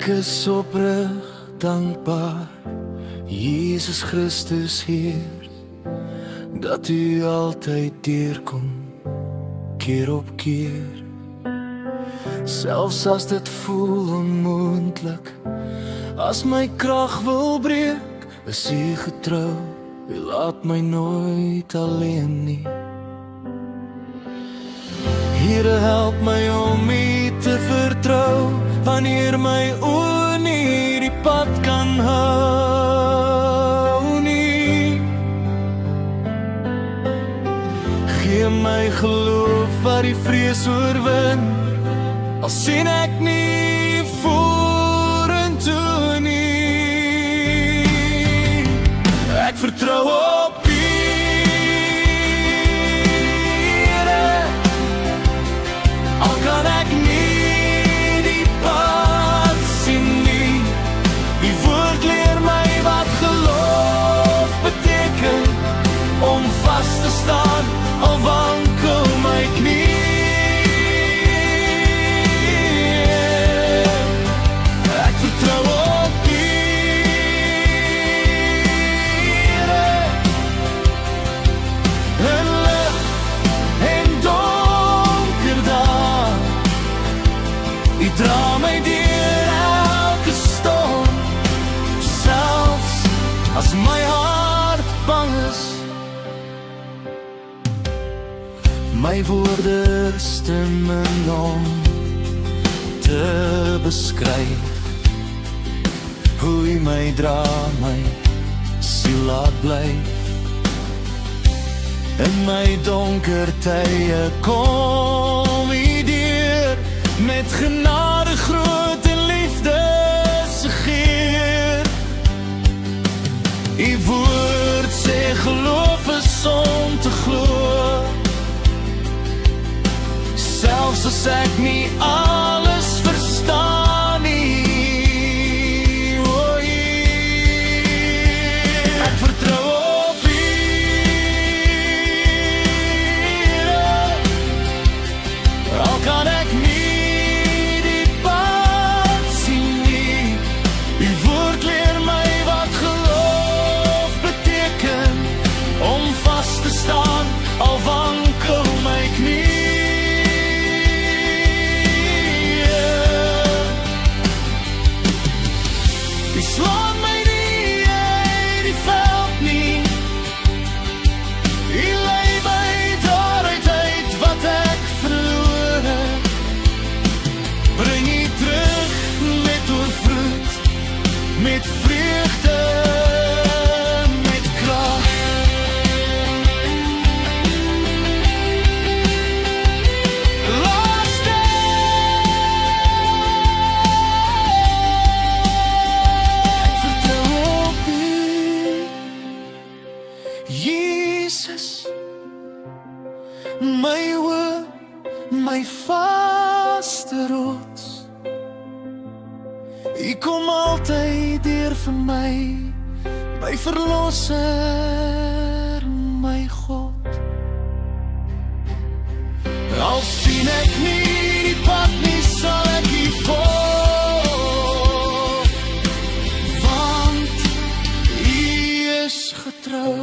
Ek is opreg dankbaar, Jesus Christus Heer, dat U altyd deurkom, keer op keer. Selfs as dit voel onmoontlik, as my krag wil breek, is U getrou, U laat my nooit alleen nie. Here, help my om U te vertrou, wanneer my oë nie die pad kan hou nie. Gee my geloof wat die vrees oorwin, al sien ek nie vorentoe nie. Ek vertrou op U, Here, al kan ek nie die pad sien nie. U woord leer my wat geloof beteken, om vas te staan al wankel my knie. Dra my deur elke storm, selfs as my hart bang is. My woorde is te min om te beskryf hoe U my dra, my siel laat blyf. In my donker tye kom U deur, met genade groot en liefde se geer. U woord sê geloof is om te glo, selfs as ek nie alles verstaan nie. O Heer, ek vertrou op U, al kan ek nie al wankel my knie. U slaan my nie uit die veld nie, U lei my daaruit uit wat ek verloor het. Bring U terug met oorvloed, met vreugde, met krag. Jesus, my hoop, my vaste rots, U kom altyd deur vir my verlosser, my God. Al sien ek nie die pad nie, sal ek U volg, want U is getrou.